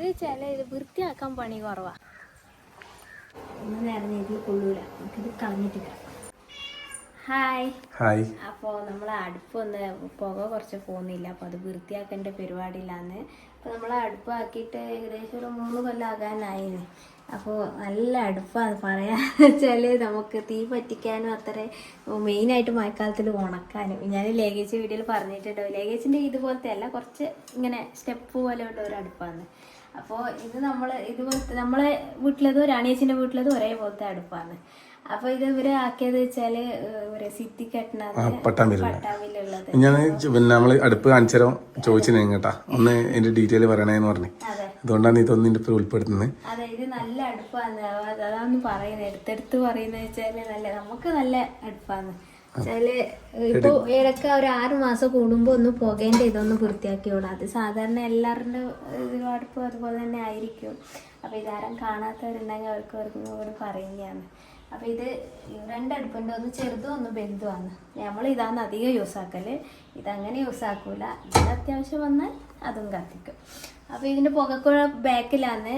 ഇത് ചില ഇത് വൃത്തിയാക്കാൻ പണി കുറവാ. ഒന്ന് നേരം ഇതിൽ കൊള്ളൂല, നമുക്കിത് കളഞ്ഞിട്ടില്ല. Hi hi. അപ്പോൾ നമ്മൾ അടുപ്പൊന്ന് പുക കുറച്ച് പോകുന്നില്ല, അപ്പോൾ അത് വൃത്തിയാക്കേണ്ട പരിപാടിയിലാന്ന്. അപ്പോൾ നമ്മൾ അടുപ്പാക്കിയിട്ട് ഏകദേശം ഒരു 3 കൊല്ലം ആകാനായിന്. അപ്പോൾ നല്ല അടുപ്പാണ് പറയാന്ന് വെച്ചാൽ നമുക്ക് തീ പറ്റിക്കാനും അത്ര മെയിനായിട്ട് മഴക്കാലത്തിൽ ഉണക്കാനും. ഞാൻ ലേഗേജ് വീഡിയോയിൽ പറഞ്ഞിട്ടുണ്ടോ, ലേഗേജിൻ്റെ ഇതുപോലത്തെ അല്ല, കുറച്ച് ഇങ്ങനെ സ്റ്റെപ്പ് പോലെ ഉള്ള ഒരു അടുപ്പാണ്. അപ്പോൾ ഇത് ഇതുപോലത്തെ നമ്മളെ വീട്ടിലതും രാണേച്ചിൻ്റെ വീട്ടിലതും ഒരേപോലത്തെ അടുപ്പാണ്. അപ്പൊ ഇത് ഇവര് ആക്കിയത് വെച്ചാല് സിറ്റി പട്ടാമ്പിയിലുള്ളത്. ഞാൻ പിന്നെ നമ്മള് അടുപ്പ് കാണിച്ചാലോ ചോദിച്ചു കേട്ടാ, ഒന്ന് അതിന്റെ ഡീറ്റെയിൽ പറയണേന്ന് പറഞ്ഞു. അതുകൊണ്ടാണ് ഇതൊന്നും ഇതിന്റെ പേര് ഉൾപ്പെടുത്തുന്നത്. അതെ, ഇത് നല്ല അടുപ്പാണ്. അതാണ് പറയുന്നത്, എടുത്തെടുത്ത് പറയുന്നത് വെച്ചാല് നമുക്ക് നല്ല അടുപ്പാണ് വെച്ചാല്. ഇപ്പൊ ഇടയ്ക്ക് ഒരു 6 മാസം കൂടുമ്പോ ഒന്ന് പുകേന്റെ ഇതൊന്ന് വൃത്തിയാക്കിയോളാം. അത് സാധാരണ എല്ലാവരുടെ അടുപ്പ് അതുപോലെ തന്നെ ആയിരിക്കും. അപ്പൊ ഇതാരും കാണാത്തവരുണ്ടെങ്കിൽ അവർക്ക് പറയുന്നതാണ്. അപ്പം ഇത് 2 അടുപ്പുണ്ട്, ഒന്ന് ചെറുതും ഒന്ന് വലുതുമാണ്. നമ്മൾ ഇതാണ് അധികം യൂസ് ആക്കല്, ഇതങ്ങനെ യൂസ് ആക്കൂല. ഇതിന് അത്യാവശ്യം വന്നാൽ അതും കത്തിക്കും. അപ്പോൾ ഇതിൻ്റെ പുകക്കുഴ ബാക്കിലാണ്.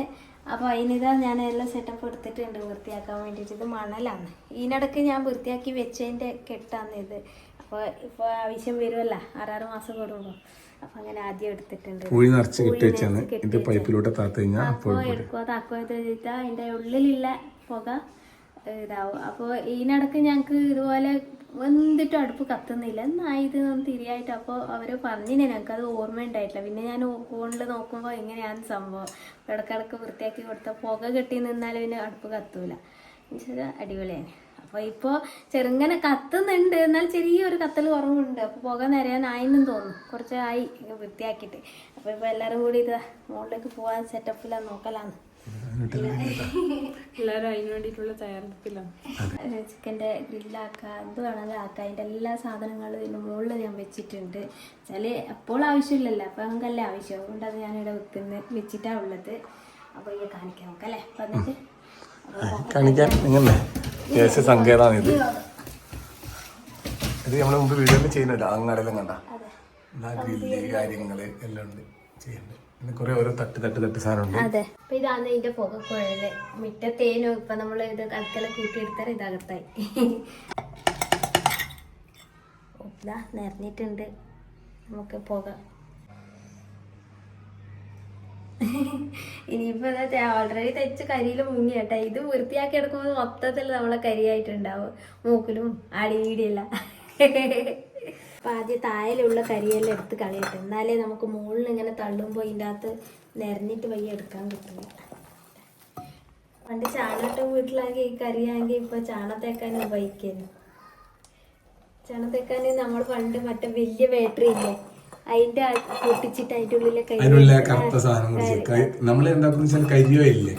അപ്പോൾ അതിനിതാ ഞാൻ എല്ലാം സെറ്റപ്പ് എടുത്തിട്ടുണ്ട് വൃത്തിയാക്കാൻ വേണ്ടിയിട്ട്. ഇത് മണലാണ്, ഇതിനിടയ്ക്ക് ഞാൻ വൃത്തിയാക്കി വെച്ചതിൻ്റെ കെട്ടാണ് ഇത്. അപ്പോൾ ഇപ്പോൾ ആവശ്യം വരുമല്ല 6 മാസം കൂടുമ്പോൾ. അപ്പം അങ്ങനെ ആദ്യം എടുത്തിട്ടുണ്ട്. അപ്പോൾ എടുക്കുക, താക്കോ വെച്ചിട്ടാൽ അതിൻ്റെ ഉള്ളിലുള്ള പുക ഇതാവും. അപ്പോൾ ഇതിനിടയ്ക്ക് ഞങ്ങൾക്ക് ഇതുപോലെ എന്തിട്ടും അടുപ്പ് കത്തുന്നില്ല, എന്നായത് തിരിയായിട്ട്. അപ്പോൾ അവർ പറഞ്ഞില്ലേ, ഞങ്ങൾക്കത് ഓർമ്മ ഉണ്ടായിട്ടില്ല. പിന്നെ ഞാൻ ഫോണിൽ നോക്കുമ്പോൾ എങ്ങനെയാണ് സംഭവം. ഇടക്കിടക്ക് വൃത്തിയാക്കി കൊടുത്താൽ പുക കെട്ടി നിന്നാലും പിന്നെ അടുപ്പ് കത്തൂല. എന്നുവെച്ചാൽ അടിപൊളിയാണ്. അപ്പോൾ ഇപ്പോൾ ചെറുങ്ങനെ കത്തുന്നുണ്ട്, എന്നാൽ ചെറിയൊരു കത്തൽ കുറവുണ്ട്. അപ്പോൾ പുക നിറയാനായെന്നും തോന്നുന്നു, കുറച്ചായി വൃത്തിയാക്കിയിട്ട്. അപ്പോൾ ഇപ്പോൾ എല്ലാവരും കൂടി ഇത് മുകളിലേക്ക് പോകാൻ സെറ്റപ്പിലാണ്, നോക്കലാണ്. എല്ലാവരും അതിന് വേണ്ടിയിട്ടുള്ള തയ്യാറെടുപ്പിലാണ്. ചിക്കൻ്റെ ഗ്രില്ലാക്കുക, എന്ത് വേണമെങ്കിലും ആക്കുക. അതിൻ്റെ എല്ലാ സാധനങ്ങളും ഇതിൻ്റെ മുകളിൽ ഞാൻ വെച്ചിട്ടുണ്ട്. വെച്ചാൽ എപ്പോൾ ആവശ്യമില്ലല്ലോ, അപ്പം നമുക്കല്ല ആവശ്യം. അതുകൊണ്ട് അത് ഞാനിവിടെ വെച്ചിട്ടാണ് ഉള്ളത്. അപ്പോൾ ഇത് കാണിക്കാം നമുക്കല്ലേ. വന്നിട്ട് കാണിക്കാൻ നിങ്ങളെ സങ്കേതമാണ് ഇത്. ഇത് നമ്മൾ മുമ്പ് വീഡിയോയിൽ ചെയ്യുന്നുണ്ട്, അങ്ങാടെല്ലാം കണ്ട ഗ്രില്ല് കാര്യങ്ങള് എല്ലാം ഉണ്ട് ചെയ്യുന്നുണ്ട്. കുറെ ഓരോ തട്ട് സാധനം. അതെ, അപ്പൊ ഇതാണ് ഇതിന്റെ പുകക്കുഴല്. മുറ്റത്തേനും ഇപ്പൊ നമ്മൾ ഇത് കൽക്കല കൂട്ടിയെടുത്താൽ ഇതകത്തായി. ഇതാ നിറഞ്ഞിട്ടുണ്ട് നമുക്ക് പുക. ഇനിയിപ്പോ ഓൾറെഡി തെച്ച് കരിയിൽ മുങ്ങി കേട്ടാ. ഇത് വൃത്തിയാക്കി എടുക്കുമ്പോൾ മൊത്തത്തിൽ നമ്മളെ കരിയായിട്ടുണ്ടാവും, മൂക്കിലും അടിയിടിയല്ല. അപ്പം ആദ്യം താഴെയുള്ള കരിയെല്ലാം എടുത്ത് കളയട്ടെ, എന്നാലേ നമുക്ക് മുകളിൽ ഇങ്ങനെ തള്ളുമ്പോൾ ഇതിൻ്റെ അകത്ത് നിറഞ്ഞിട്ട് വയ്യ എടുക്കാൻ കിട്ടില്ല. പണ്ട് ചാണകം വീട്ടിലാണെങ്കിൽ ഈ കരിയാണെങ്കിൽ ഇപ്പോൾ ചാണത്തേക്കാൻ ഉപയോഗിക്കുന്നു. ചാണത്തേക്കാൻ നമ്മൾ പണ്ട് മറ്റേ വലിയ ബാറ്ററി ഇല്ലേ, അതിന്റെ പൊട്ടിച്ചിട്ട് അതിന്റെ ഉള്ളിലെ കറുത്ത സാധനം നമ്മൾ എന്താക്കുന്ന കരി ഓയിലില്ലേ,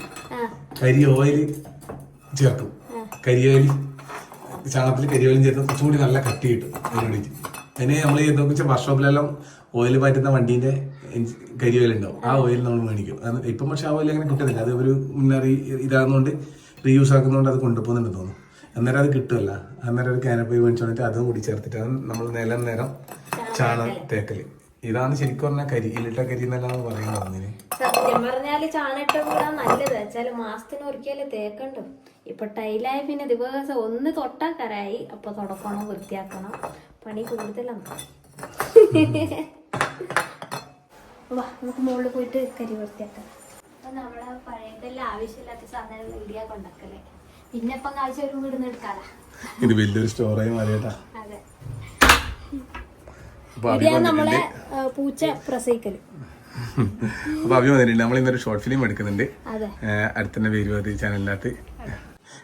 കരി ഓയിൽ ചേർക്കും. കരി ഓയിൽ ചാണകത്തിൽ കരി ഓയിലും ചേർത്ത് കുറച്ചുകൂടി നല്ല കട്ടി കിട്ടും. അതിന് നമ്മൾ ചെയ്തെന്ന് വെച്ചാൽ വർക്ക്ഷോപ്പിലെല്ലാം ഓയിൽ പാറ്റുന്ന വണ്ടീന്റെ കരി ഓയിൽ ഉണ്ടാവും, ആ ഓയിൽ നമ്മൾ മേടിക്കും. ഇപ്പം പക്ഷെ ആ ഓയിൽ അങ്ങനെ കിട്ടുന്നില്ല, അത് ഒരു മുന്നറി ഇതാകുന്നതുകൊണ്ട് റീയൂസ് ആക്കുന്നതുകൊണ്ട് അത് കൊണ്ടുപോകുന്നുണ്ടെന്ന് തോന്നുന്നു. അന്നേരം അത് കിട്ടുമല്ല, അന്നേരം ഒരു കാനപ്പോയി മേടിച്ചോണ്ടിട്ട് അതും കൂടി ചേർത്തിട്ടാണ് നമ്മൾ നേരം ചാണകം തേക്കല്. ഇതാണ് ശരിക്കും പറഞ്ഞാൽ കരി, ഇലിട്ട കരി എന്നെല്ലാം പറയുന്നത്. അതിന് സത്യം പറഞ്ഞാല് ചാണകം കൂടാ നല്ലത് വെച്ചാല് മാസത്തിന് ഒരിക്കലും തേക്കണ്ടോ. ഇപ്പൊ ടൈലായ പിന്നെ ദിവസം ഒന്ന് തൊട്ടാ കരായി, അപ്പൊ തുടക്കണം, വൃത്തിയാക്കണം, പണി കൂടുതലാണ്. വാ നമുക്ക് മുകളിൽ പോയിട്ട് കരി വൃത്തിയാക്കാം. അപ്പൊ നമ്മളെ പഴയതെല്ലാം ആവശ്യമില്ലാത്ത സാധനങ്ങൾ ഇടിയാ കൊണ്ടാക്കല്ലേ, പിന്നെ ഇപ്പൊ കാഴ്ച ഒരു വീടുന്ന് എടുക്കാലാ. ഇത് വലിയൊരു സ്റ്റോറായി മാറിയേട്ടാ. അതെ, ഇടിയാ നമ്മളെ പൂച്ച പ്രസവിക്കല്. അപ്പൊ അഭി വന്നിട്ടുണ്ട്, നമ്മൾ ഇന്നൊരു ഷോർട്ട് ഫിലിം എടുക്കുന്നുണ്ട് അടുത്തന്നെ പേര് ചാനലിനകത്ത്.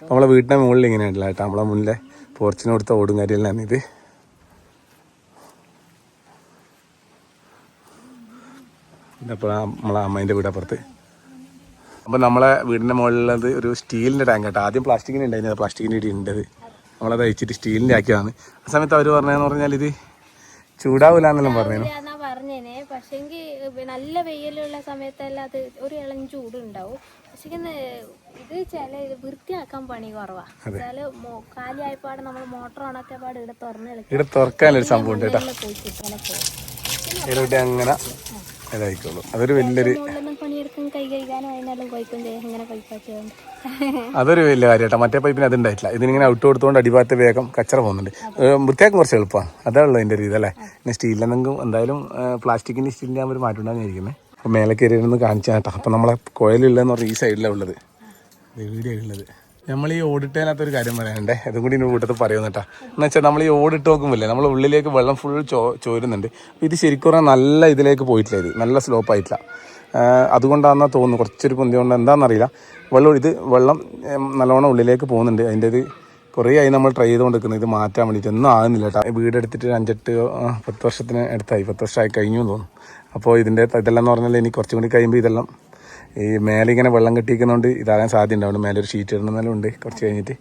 നമ്മളെ വീട്ടിന്റെ മുകളിൽ ഇങ്ങനെ ഉണ്ടല്ലോ കേട്ടോ, നമ്മളെ മുന്നിലെ പോർച്ചിന് കൊടുത്ത ഓടും കാര്യമെല്ലാം ഇത്. അപ്പോൾ നമ്മളെ അമ്മേൻ്റെ വീട് അപ്പുറത്ത്. അപ്പോൾ നമ്മളെ വീടിൻ്റെ മുകളിലുള്ളത് ഒരു സ്റ്റീലിൻ്റെ ടാങ്ക് കേട്ടോ. ആദ്യം പ്ലാസ്റ്റിക്കിന് ഉണ്ടായിരുന്നത്, പ്ലാസ്റ്റിക്കിൻ്റെ ഇടി ഉണ്ടത്, നമ്മളത് അയച്ചിട്ട് സ്റ്റീലിൻ്റെ ആക്കിയതാണ്. ആ സമയത്ത് അവർ പറഞ്ഞതെന്ന് പറഞ്ഞാൽ ഇത് ചൂടാവില്ല എന്നെല്ലാം പറഞ്ഞേനെ. പക്ഷെങ്കിൽ നല്ല വെയിലുള്ള സമയത്തെല്ലാം അത് ഒരു ഇളം ചൂടുണ്ടാവും. പക്ഷേ ഇത് ചില വൃത്തിയാക്കാൻ പണി കുറവാ. ചില കാലിയായപ്പാട് നമ്മൾ മോട്ടർ ഓണാക്കിയപ്പാട് ഇവിടെ തുറക്കാനൊരു സംഭവം ഉണ്ട് കേട്ടോ, ഇവിടെ അങ്ങനെ ഇതായിക്കോളൂ. അതൊരു വലിയൊരു പണിയെടുക്കാൻ കൈ കഴുകാനും അതിനെല്ലാം ഉപയോഗിക്കും ചെയ്യും ഇങ്ങനെ പൈപ്പാക്കിയതുകൊണ്ട്. അതൊരു വലിയ കാര്യമായിട്ടാ. മറ്റേ പൈപ്പിന് അത് ഉണ്ടായിട്ടില്ല. ഇതിനിങ്ങനെ ഔട്ട് കൊടുത്തുകൊണ്ട് അടിഭാഗത്ത് വേഗം കച്ചറ പോകുന്നുണ്ട്. വൃത്തിയാക്കാൻ കുറച്ച് എളുപ്പമാണ്. അതാണല്ലോ അതിൻ്റെ ഒരു ഇതല്ലേ. പിന്നെ സ്റ്റീലിലെന്തെങ്കിലും എന്തായാലും പ്ലാസ്റ്റിക്കിൻ്റെ സ്റ്റീലിൻ്റെ ആകുമ്പോൾ ഒരു മാറ്റം ഉണ്ടാകുന്ന ഇരിക്കുന്നത്. അപ്പോൾ മേലെ കയറിയിരുന്ന് കാണിച്ചാൽ കേട്ടോ. അപ്പോൾ നമ്മളെ കുഴലുള്ളതെന്ന് പറഞ്ഞാൽ ഈ സൈഡിലാണ് ഉള്ളത്, വീഡിയോ ഉള്ളത്. നമ്മൾ ഈ ഓടിട്ടതിനകത്തൊരു കാര്യം പറയാനുണ്ടേ, അതും കൂടി കൂട്ടത്തിൽ പറയുന്നു കേട്ടോ. എന്ന് വെച്ചാൽ നമ്മൾ ഈ ഓടിട്ട് നോക്കുമ്പോഴേ നമ്മൾ ഉള്ളിലേക്ക് വെള്ളം ഫുൾ ചോരുന്നുണ്ട്. അപ്പോൾ ഇത് ശരിക്കും പറഞ്ഞാൽ നല്ല ഇതിലേക്ക് പോയിട്ടില്ല, ഇത് നല്ല സ്ലോപ്പ് ആയിട്ടില്ല. അതുകൊണ്ടാണെന്നാ തോന്നുന്നു, കുറച്ചൊരു പൊന്തി കൊണ്ട് എന്താണെന്നറിയില്ല. വെള്ളം നല്ലോണം ഉള്ളിലേക്ക് പോകുന്നുണ്ട്. അതിൻ്റെ ഇത് കുറേ ആയി നമ്മൾ ട്രൈ ചെയ്തുകൊണ്ടിരിക്കുന്നത്, ഇത് മാറ്റാൻ വേണ്ടിയിട്ട്. ഒന്നും ആകുന്നില്ല കേട്ടോ. വീടെടുത്തിട്ട് 5-8-10 വർഷത്തിന് അടുത്തായി, 10 വർഷമായി കഴിഞ്ഞു തോന്നുന്നു. അപ്പോൾ ഇതെല്ലാം എന്ന് പറഞ്ഞാൽ ഇനി കുറച്ചും കൂടി കഴിയുമ്പോൾ ഇതെല്ലാം ഈ മേലെ ഇങ്ങനെ വെള്ളം കെട്ടിയിരിക്കുന്നതുകൊണ്ട് ഇതാകാൻ സാധ്യത ഉണ്ടാവും. മേലെ ഒരു ഷീറ്റ് ഇടുന്നതെല്ലാം ഉണ്ട്, കുറച്ച് കഴിഞ്ഞിട്ട്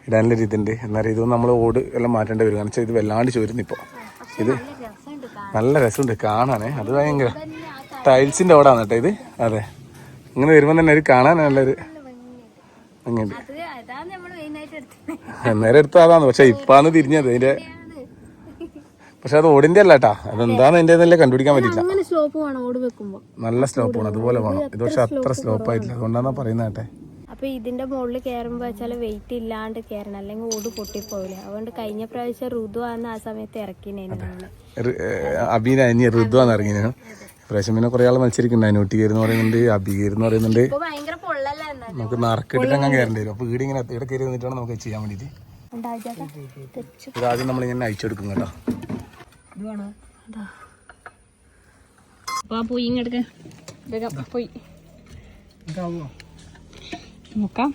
ഇടാനുള്ളൊരു ഇതുണ്ട്. എന്നാലും ഇതൊന്നും നമ്മൾ ഓട് എല്ലാം മാറ്റേണ്ടി വരും. കാരണം വെച്ചാൽ ഇത് വല്ലാണ്ട് ചോരുന്നു ഇപ്പോൾ. ഇത് നല്ല രസമുണ്ട് കാണാനേ. അത് ഭയങ്കര ടൈൽസിൻ്റെ ഓടാണ് കേട്ടോ ഇത്. അതെ, ഇങ്ങനെ വരുമ്പോൾ തന്നെ ഒരു കാണാൻ നല്ലൊരു ഭംഗിയുണ്ട്. നേരെ എടുത്ത അതാണ്, പക്ഷെ ഇപ്പാന്ന് തിരിഞ്ഞത് അതിൻ്റെ. പക്ഷെ അത് ഓടിന്റെ അല്ല കേട്ടാ, അതെന്താന്ന് അതിന്റെ തന്നെ കണ്ടുപിടിക്കാൻ പറ്റില്ല. നല്ല സ്ലോപ്പ് വേണം, അതുപോലെ വേണം. ഇത് പക്ഷെ അത്ര സ്ലോപ്പ് ആയിട്ടില്ല, അതുകൊണ്ടാണ് പറയുന്നത് കേട്ടെ. അപ്പൊ ഇതിന്റെ മുകളിൽ കയറുമ്പോ വെച്ചാൽ വെയിറ്റ് ഇല്ലാണ്ട് കയറണം, അല്ലെങ്കിൽ ഓട് പൊട്ടിപ്പോവില്ല. അതുകൊണ്ട് കഴിഞ്ഞ പ്രാവശ്യം ഋതുവാന്ന് ആ സമയത്ത് ഇറക്കിനേനു അബീന ഇനി ഋതുവാന്ന് ഇറങ്ങിനു. പ്രാവശ്യം പിന്നെ കുറെ ആൾ മത്സരിക്കുന്നുണ്ട്. അനൂട്ടി കയറുന്ന് പറയുന്നുണ്ട്, അബി കയറുന്ന് പറയുന്നുണ്ട്. നമുക്ക് നറുക്കിട്ടിട്ട് അങ്ങനെ കയറേണ്ടി വരും. അപ്പൊ വീട് ഇങ്ങനെ ഇവിടെ കയറി വന്നിട്ട് വേണം നമുക്ക് ചെയ്യാൻ വേണ്ടിട്ട്. ഇതാദ്യം നമ്മളിങ്ങനെ അയച്ചു കൊടുക്കും കേട്ടോ. നോക്കാം.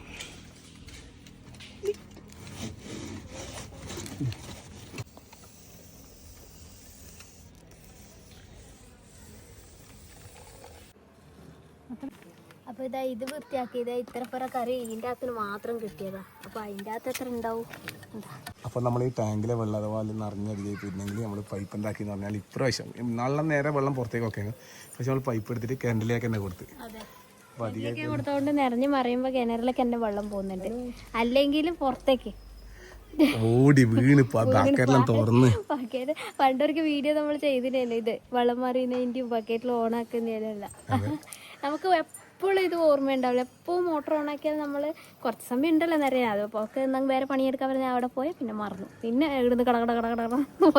അപ്പൊ ഇത് വൃത്തിയാക്കി ഇത്ര പുറ കറി ഇതിന്റെ അകത്തിന് മാത്രം കിട്ടിയതാ. അപ്പൊ അതിന്റെ അകത്ത് എത്ര ഉണ്ടാവും. അപ്പോൾ നമ്മൾ ഈ ടാങ്കിലെ വെള്ളം അഥവാ നിറഞ്ഞടിയായിട്ടുണ്ടെങ്കിൽ നമ്മൾ പൈപ്പ് ഉണ്ടാക്കിയെന്ന് പറഞ്ഞാൽ ഇപ്രാവശ്യം നല്ല നേരെ വെള്ളം പുറത്തേക്ക് ഒക്കെ, പക്ഷെ നമ്മൾ പൈപ്പ് എടുത്തിട്ട് കിണറിലേക്ക് തന്നെ കൊടുത്ത്. കൊടുത്തോണ്ട് നിറഞ്ഞ് മറിയുമ്പോ കിണറിലേക്ക് എന്റെ വെള്ളം പോകുന്നുണ്ട്, അല്ലെങ്കിൽ പുറത്തേക്ക് ഓടി വീണ് ബക്കറ്റെല്ലാം തുറന്ന്. പണ്ടൊരു വീഡിയോ നമ്മൾ ചെയ്തിട്ടല്ലേ ഇത് വെള്ളം മറിയുന്നതിന്റെ ബക്കറ്റിൽ ഓണാക്കുന്നതിനല്ല. നമുക്ക് എപ്പോഴും ഇത് ഓർമ്മ ഉണ്ടാവില്ല. എപ്പോഴും മോട്ടർ ഓണാക്കിയാൽ നമ്മൾ കുറച്ച് സമയം ഉണ്ടല്ലോ നിറയാ. അപ്പോൾ ഒക്കെ എന്തെങ്കിലും വേറെ പണിയെടുക്കാൻ പറഞ്ഞാൽ അവിടെ പോയാൽ പിന്നെ മറന്നു. പിന്നെ ഇവിടുന്ന് കട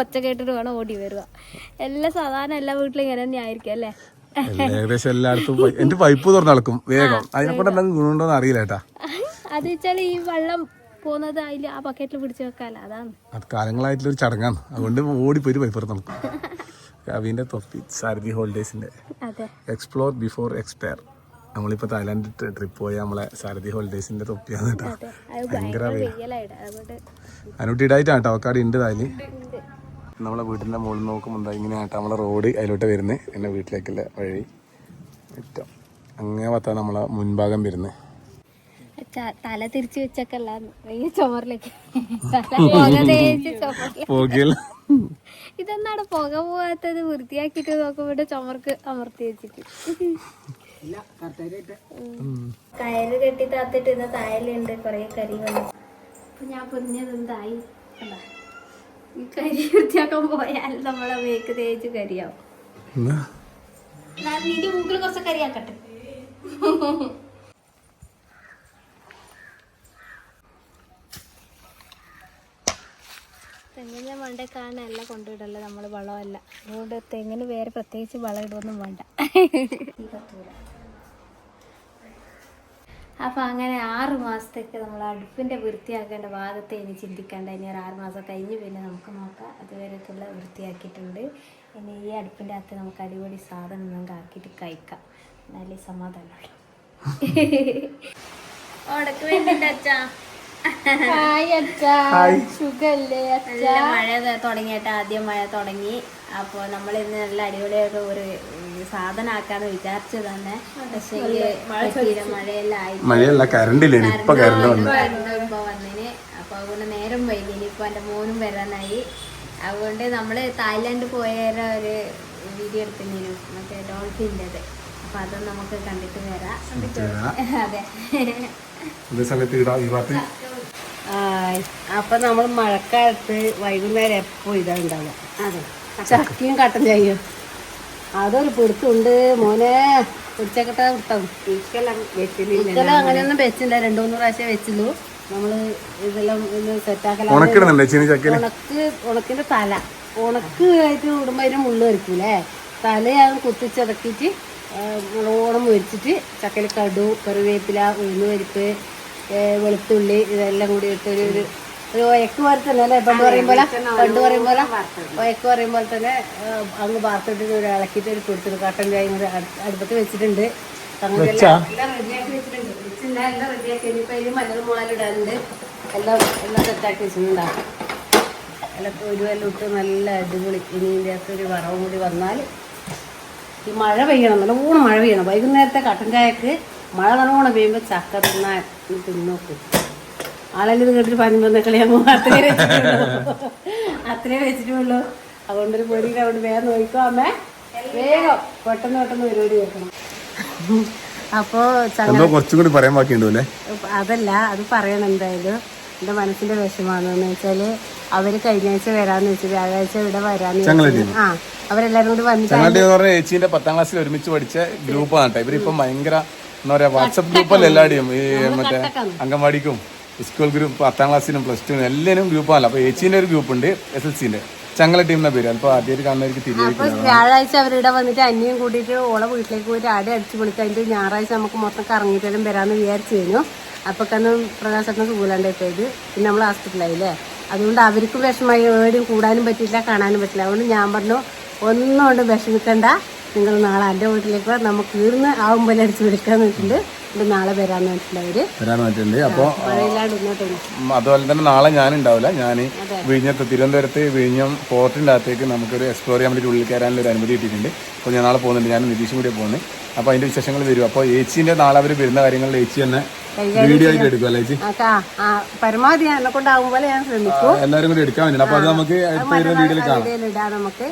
ഒച്ച കേട്ടിട്ട് വേണം ഓടി വരിക. എല്ലാം സാധാരണ എല്ലാ വീട്ടിലും ഇങ്ങനെ തന്നെ ആയിരിക്കും അല്ലേ. ഏകദേശം എല്ലായിടത്തും എന്റെ പൈപ്പ് തുറന്നു നടക്കും വേഗം. അതിനെക്കൊണ്ട് എന്തെങ്കിലും ഗുണമുണ്ടോന്ന് അറിയില്ല കേട്ടാ. അത് വെച്ചാൽ ഈ വെള്ളം പോകുന്നത് അതിൽ ആ ബക്കറ്റിൽ പിടിച്ചു വെക്കാല്ലോ, അതാണ്. അത് കാലങ്ങളായിട്ടുള്ള ഒരു ചടങ്ങാണ്, അതുകൊണ്ട് ഓടിപ്പോയി പൈപ്പ് തുറന്നു നടക്കും. കവിന്റെ തൊപ്പി സാരഥി ഹോളിഡേസിന്റെ എക്സ്പ്ലോർ ബിഫോർ എക്സ്പയർ. നമ്മളിപ്പോ തായ്ലാൻഡ് ട്രിപ്പ് പോയ നമ്മളെ സാരഥി ഹോളിഡേസിന്റെ തൊപ്പിയാണ് കേട്ടോ. ഭയങ്കര അനുട്ടിയിട്ടായിട്ടാണ് കേട്ടോ. അവക്കാട് ഉണ്ട് താല്. നമ്മളെ വീട്ടിന്റെ മുകളിൽ നോക്കുമ്പോൾ ഇങ്ങനെയാട്ടോ നമ്മളെ റോഡ് അതിലോട്ട് വരുന്നത്. എന്റെ വീട്ടിലേക്കുള്ള വഴി ഏറ്റവും അങ്ങനെ പത്താ നമ്മളെ മുൻഭാഗം വരുന്നത്. തല തിരിച്ചു വെച്ചൊക്കെല്ല ചുമറിലേക്ക് ഇതെന്നാണ് പുക പോവാത്തത്. വൃത്തിയാക്കിട്ട് നോക്കുമ്പോ ചുമർക്ക് അമർത്തി വെച്ചിട്ട് കയറ് കെട്ടി താത്തിട്ട് ഇന്ന് തായലുണ്ട് കൊറേ കരി വന്നു. അപ്പൊ ഞാൻ പൊതിഞ്ഞത് എന്തായി, ഈ കരി വൃത്തിയാക്കാൻ പോയാൽ നമ്മളെ വേക്ക് തേച്ച് കരിയാവും. നിന്റെ മൂക്കിൽ കുറച്ച് കരിയാക്കട്ടെ. തെങ്ങിന് മണ്ടേ കാണാൻ എല്ലാം കൊണ്ടുവിടല്ലേ നമ്മൾ, വളമല്ല. അതുകൊണ്ട് തെങ്ങിന് വേറെ പ്രത്യേകിച്ച് വളം ഇടുവൊന്നും വേണ്ട. അപ്പം അങ്ങനെ 6 മാസത്തേക്ക് നമ്മൾ അടുപ്പിൻ്റെ വൃത്തിയാക്കേണ്ട ഭാഗത്തെ ഇനി ചിന്തിക്കേണ്ട. ഇനി ഒരു 6 മാസം കഴിഞ്ഞ് പിന്നെ നമുക്ക് നോക്കാം. അതുവരെയൊക്കെയുള്ള വൃത്തിയാക്കിയിട്ടുണ്ട്. ഇനി ഈ അടുപ്പിൻ്റെ അകത്ത് നമുക്ക് അടിപൊളി സാധനം നമുക്ക് ആക്കിയിട്ട് കഴിക്കാം. നല്ല സമാധാനമുള്ളൂ. ഓടക്ക് വേണ്ടിട്ട് അച്ഛാ മഴ തുടങ്ങിയിട്ട് ആദ്യം മഴ തുടങ്ങി. അപ്പോൾ നമ്മൾ ഇന്ന് നല്ല അടിപൊളിയായിട്ട് ഒരു സാധനം ആക്കാന്ന് വിചാരിച്ചു തന്നെ. പക്ഷേ മഴയെല്ലാം ആയി, കറണ്ട് ഇപ്പൊ വന്നിന്. അപ്പൊ അതുകൊണ്ട് നേരം വൈകി. ഇനിയിപ്പോ എന്റെ മോനും വരാനായി. അതുകൊണ്ട് നമ്മള് തായ്ലാൻഡ് പോയ ഒരു വീഡിയോ എടുത്തിരുന്നു, മറ്റേ ഡോൾഫിൻ്റെത്. അപ്പൊ അതൊന്നും നമുക്ക് കണ്ടിട്ട് വരാം. അതെ, അപ്പൊ നമ്മൾ മഴക്കാലത്ത് വൈകുന്നേരം എപ്പോ ഇതാ ഉണ്ടാവുക. അതെ, ചക്കയും കട്ടൻ ചെയ്യും. അതൊരു പിടുത്തുണ്ട് മോനെ. പിടിച്ചൊക്കെ വിട്ടു. ഇരിക്കലും അങ്ങനെയൊന്നും വെച്ചില്ല, 2-3 പ്രാവശ്യം വെച്ചുള്ളൂ. നമ്മള് ഇതെല്ലാം ഒന്ന് സെറ്റാക്കല. ഉണക്കിന്റെ തല ആയിട്ട് വിടുമ്പോ അതിന് മുള്ളു വരക്കൂലേ, തലയാണ് കുത്തിച്ചതക്കിയിട്ട് നല്ലോണം മുരിച്ചിട്ട് ചക്കല കടു, കറിവേപ്പില, ഉഴുന്ന് പരിപ്പ്, വെളുത്തുള്ളി ഇതെല്ലാം കൂടി ഇട്ട് ഒരു ഒയക്ക് പോലെ തന്നെ അല്ലേ പണ്ട് പറയുമ്പോൾ ഒയക്ക് പറയുമ്പോൾ തന്നെ അങ്ങ് പാർത്തിട്ട് ഒരു ഇളക്കിയിട്ട് ഒരു കൊടുത്തിട്ട് കട്ടൻ ചായ അടുപ്പത്ത് വെച്ചിട്ടുണ്ട്. എല്ലാം റെഡിയാക്കി വെച്ചിട്ടുണ്ട്. എല്ലാം റെഡിയാക്കി. ഇനിയിപ്പോൾ അതിൽ മഞ്ഞൾ മുളകിടാനുണ്ട്. എല്ലാം സെറ്റാക്കി വെച്ചിട്ടുണ്ടാകും. എല്ലാം ഒരു എല്ലാം ഇട്ട് നല്ല അടിപൊളി. ഇനി ഇതിൻ്റെ അകത്ത് ഒരു വറവും കൂടി വന്നാൽ ഈ മഴ പെയ്യണം, നല്ലോണം മഴ പെയ്യണം. വൈകുന്നേരത്തെ കട്ടൻ ചായക്ക് മഴ നല്ലോണം പെയ്യുമ്പോൾ ചക്ക തിന്നാൻ തിന്നോക്കും. ആളെല്ലാം ഇത് കേട്ടിട്ട് പനിമ്പൊന്ന് കളിയാകുമ്പോൾ അത്രേ വെച്ചിട്ടുള്ളൂ. അതുകൊണ്ടൊരു പൊടി അവിടെ വേഗം നോക്കിക്കോ അമ്മേ, വേഗം പെട്ടെന്ന് പരിപാടി വെക്കണം. അപ്പോൾ അതല്ല, അത് പറയണം എന്തായാലും. എൻ്റെ മനസ്സിൻ്റെ വിഷമാണെന്ന് വെച്ചാൽ അവർ കഴിഞ്ഞ ആഴ്ച വരാമെന്ന് വെച്ചാൽ വ്യാഴാഴ്ച ഇവിടെ വരാമെന്ന്. അവരെല്ലാരും കൂടി വന്നിട്ട് ചേച്ചീന്റെ 10ാം ക്ലാസ്സിൽ ഒരുമിച്ച് പഠിച്ച ഗ്രൂപ്പാണ് കേട്ടോ. ഇവരിപ്പം ഭയങ്കര എന്താ പറയാ വാട്സപ്പ് ഗ്രൂപ്പല്ല എല്ലാവരുടെയും. ഈ മറ്റേ അംഗൻവാടിക്കും സ്കൂൾ ഗ്രൂപ്പ് 10ാം ക്ലാസ്സിനും +2 എല്ലാവരും ഗ്രൂപ്പാണല്ലോ. അപ്പൊ ചേച്ചീന്റെ ഒരു ഗ്രൂപ്പ് ഉണ്ട്, SLCന്റെ ചങ്ങല ടീമിന്റെ പേര്. അപ്പൊ ആദ്യമായിട്ട് കാണുന്നവർക്ക് തിരികെ വ്യാഴാഴ്ച അവരിവിടെ വന്നിട്ട് അന്യം കൂട്ടിയിട്ട് ഓളെ വീട്ടിലേക്ക് പോയിട്ട് ആടെ അടിച്ചു പൊളിക്കാണ്ട് ഞായറാഴ്ച നമുക്ക് മൊത്തം കറങ്ങിയിട്ടെല്ലാം വരാമെന്ന് വിചാരിച്ചു കഴിഞ്ഞു. അപ്പൊ കാരണം പ്രകാശത്തിന് സുഖമില്ലാണ്ടായി പോയത്. പിന്നെ നമ്മൾ ഹോസ്പിറ്റലായില്ലേ, അതുകൊണ്ട് അവർക്കും വിഷമമായി. ഏടും കൂടാനും പറ്റില്ല, കാണാനും പറ്റില്ല. അതുകൊണ്ട് ഞാൻ പറഞ്ഞു ഒന്നും കൊണ്ട് വിഷമിക്കണ്ട, നിങ്ങൾ നാളെ എൻ്റെ വീട്ടിലേക്ക് നമുക്ക് ഈർന്ന് ആവുമ്പോൾ അടിച്ച് വിളിക്കാന്ന് വെച്ചിട്ടുണ്ട്. നാളെ വരാന്ന് വെച്ചിട്ടുണ്ട്. അപ്പൊ അതുപോലെ തന്നെ നാളെ ഞാൻ ഉണ്ടാവില്ല. ഞാൻ വിഴിഞ്ഞത്ത് തിരുവനന്തപുരത്ത് വിഴിഞ്ഞം പോർട്ടിൻ്റെ അകത്തേക്ക് നമുക്കൊരു എക്സ്പ്ലോർ ചെയ്യാൻ വേണ്ടി ഉള്ളിൽ കയറാനുള്ള ഒരു അനുമതി കിട്ടിയിട്ടുണ്ട്. അപ്പോൾ ഞാൻ നാളെ പോകുന്നുണ്ട്, ഞാൻ നിതീഷും കൂടി പോകുന്നത്. അപ്പോൾ അതിന്റെ വിശേഷങ്ങൾ വരും. അപ്പോൾ ഏച്ചീന്റെ നാളെ അവർ വരുന്ന കാര്യങ്ങളിൽ ഏച്ചി തന്നെ വീഡിയോ ആയിട്ട് എടുക്കും അല്ലേ ചേച്ചി? പരമാവധി എന്നെ കൊണ്ടാവുമ്പോൾ ഞാൻ ശ്രമിക്കും. എല്ലാവരും കൂടി എടുക്കാൻ വേണ്ടി. അപ്പൊ അത് നമുക്ക് വീഡിയോയിൽ കാണാം. നമുക്ക്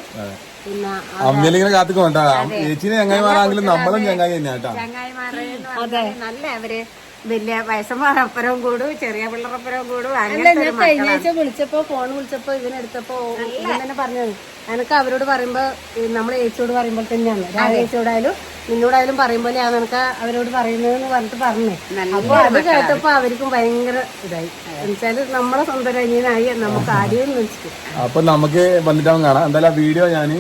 പിന്നെ അമ്മയിലിങ്ങനെ കാത്തുക്ക് വേണ്ട. ചേച്ചിനെ ചങ്ങായിമാരാണെങ്കിലും നമ്മളും ചങ്ങായി തന്നെയാട്ടാ. അതെ, നല്ല അവര് വലിയ വയസ്സന്മാരപ്പുറവും കൂടും, ചെറിയ പിള്ളേരപ്പുറവും കൂടും. കഴിഞ്ഞ ആഴ്ച ഫോൺ വിളിച്ചപ്പോ ഇതിനെടുത്തപ്പോ ഇവൻ തന്നെ പറഞ്ഞത് എനിക്ക് അവരോട് പറയുമ്പോ നമ്മൾ ഏച്ചിയോട് പറയുമ്പോൾ തന്നെയാണ്. ഏച്ചിയോടായാലും നിന്നോടായാലും പറയുമ്പോൾ ഞാൻ എനിക്ക് അവരോട് പറയുന്നതെന്ന് പറഞ്ഞിട്ട് പറഞ്ഞു. അപ്പൊ അത് കേട്ടപ്പോ അവർക്കും ഭയങ്കര ഇതായി. എന്നുവെച്ചാല് നമ്മളെ സ്വന്തം അനിയനായി നമുക്ക് ആദ്യം വിളിച്ചിട്ട്. അപ്പൊ നമുക്ക് വന്നിട്ടാവും കാണാം. എന്തായാലും ആ വീഡിയോ ഞാൻ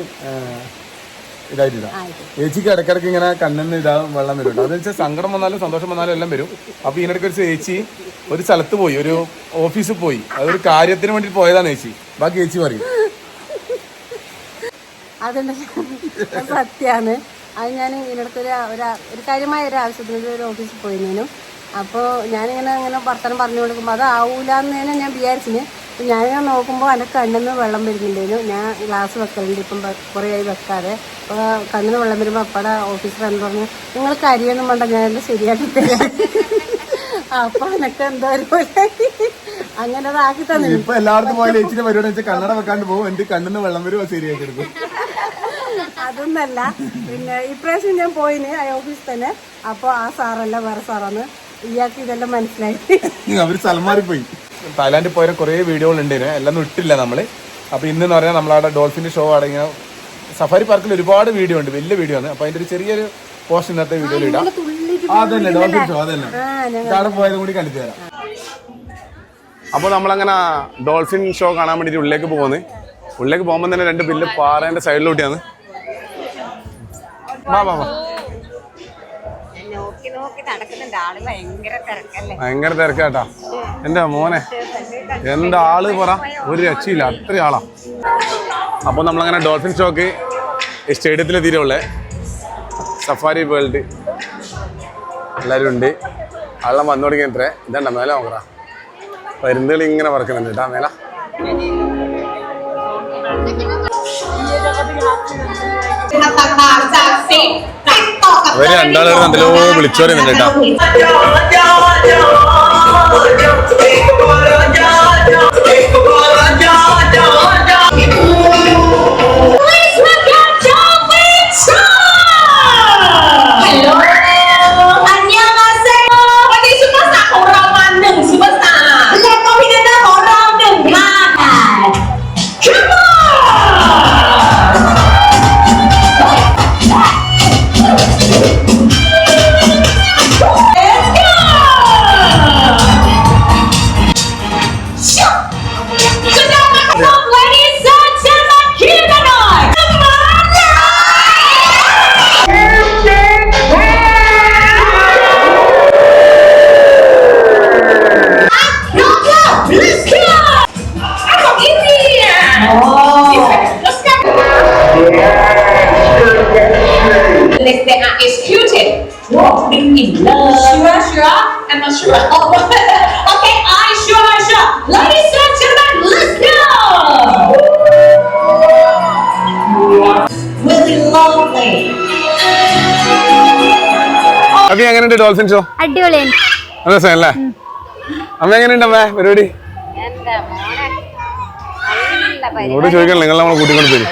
ഇതായിട്ടില്ല. ചേച്ചിക്ക് ഇടയ്ക്കിടയ്ക്ക് ഇങ്ങനെ കണ്ണിന് വെള്ളം വരും. അതെന്ന് വെച്ചാൽ സങ്കടം വന്നാലും സന്തോഷം വന്നാലും എല്ലാം വരും. അപ്പൊ ഇതിനിടയ്ക്ക് ഒരു ചേച്ചി ഒരു സ്ഥലത്ത് പോയി, ഒരു ഓഫീസിൽ പോയി. അതൊരു കാര്യത്തിന് വേണ്ടി പോയതാണ് ചേച്ചി. ബാക്കി ചേച്ചി പറയും. അതുണ്ട്, സത്യാണ്. അത് ഞാൻ ഇതിനിടയ്ക്ക് ഒരു കാര്യമായ ഒരു ആവശ്യത്തിന് ഒരു ഓഫീസിൽ പോയിരുന്നേനും. അപ്പോൾ ഞാനിങ്ങനെ വർത്തമാനം പറഞ്ഞു കൊടുക്കുമ്പോൾ അത് ആവൂലെന്ന് തന്നെ ഞാൻ വിചാരിച്ചിന്. ഞാനിങ്ങനെ നോക്കുമ്പോൾ എൻ്റെ കണ്ണിന്ന് വെള്ളം വരുന്നുണ്ടേനു. ഞാൻ ഗ്ലാസ് വെക്കലുണ്ട്, ഇപ്പം കുറേ ആയി വെക്കാതെ. അപ്പോൾ കണ്ണിന് വെള്ളം വരുമ്പോൾ അപ്പടെ ഓഫീസർ എന്ന് പറഞ്ഞു നിങ്ങൾ കരിയൊന്നും വേണ്ട, ഞാനെല്ലാം ശരിയാക്കി തരാം. അപ്പൊ എനക്ക് എന്തോ അങ്ങനെ അതാക്കി തന്നെ. ഇപ്പൊ എല്ലായിടത്തും പോയാലും ചേച്ചിന്റെ പരിപാടി വെച്ചാൽ കണ്ണട വെക്കാണ്ട് പോകും. എന്റെ കണ്ണിന് വെള്ളം വരുമ്പോൾ ശരിയാക്കി എടുക്കും. അതൊന്നല്ല, പിന്നെ ഇപ്രാവശ്യം ഞാൻ പോയിന് ആ ഓഫീസിൽ തന്നെ. അപ്പോൾ ആ സാറല്ല വേറെ സാറാണ്. ഇയാൾക്ക് ഇതെല്ലാം മനസ്സിലായി. അവര് സൽമാരി പോയി. തായ്ലാൻഡിൽ പോയ കുറേ വീഡിയോകൾ ഉണ്ടായിരുന്നു, എല്ലാം ഇട്ടില്ല നമ്മള്. അപ്പൊ ഇന്ന് പറഞ്ഞാൽ നമ്മളവിടെ ഡോൾഫിന്റെ ഷോ അടങ്ങിയ സഫാരി പാർക്കിൽ ഒരുപാട് വീഡിയോ ഉണ്ട്, വലിയ വീഡിയോ ആണ്. അപ്പൊ അതിന്റെ ഒരു ചെറിയൊരു പോസ്റ്റ് ഇന്നത്തെ വീഡിയോയിൽ ഇടാം. അതന്നെ ഡോൾഫിൻ ഷോ, അതന്നെ അവിടെ പോയതും കൂടി കണ്ടിട്ട് തരാം. അപ്പോൾ നമ്മളങ്ങനെ ഡോൾഫിൻ ഷോ കാണാൻ വേണ്ടിട്ട് ഉള്ളിലേക്ക് പോകുന്നത്. ഉള്ളിലേക്ക് പോകുമ്പോൾ തന്നെ 2 വലിയ പാറേന്റെ സൈഡിലോട്ടിയാണ്. ഭയങ്കര തിരക്കാട്ടാ എന്റെ മോനെ. എന്താ ആള് പറ, ഒരു രക്ഷയില്ല, അത്രയും ആളാ. അപ്പോൾ നമ്മളങ്ങനെ ഡോൾഫിൻ ഷോക്ക് ഈ സ്റ്റേഡിയത്തിൽ തീരുള്ളേ. സഫാരി വേൾഡ് എല്ലാവരും ഉണ്ട്. ആളെല്ലാം വന്നു തുടങ്ങിയത്രേ. ഇതണ്ട മേലെ നോക്കറ, പരുന്നുകൾ ഇങ്ങനെ പറക്കുന്നുണ്ട് കേട്ടാ മേല. അവര് രണ്ടാളും എന്തെല്ലോ വിളിച്ചു പറയുന്നുണ്ട് കേട്ടോ. let's say are executed. Walking in love. Sure. I'm not sure. Okay, sure. Ladies and gentlemen, let's go. Really lovely. അപ്പൊ എങ്ങനെയുണ്ട് ഡോൾഫിൻ ഷോ? അടിപൊളിയാണ്. രസമല്ലേ? അമ്മ എങ്ങനെയുണ്ട് അമ്മ പരിപാടി? ചോദിക്കണം നിങ്ങൾ നമ്മളെ കൂട്ടിക്കൊണ്ട് തരും.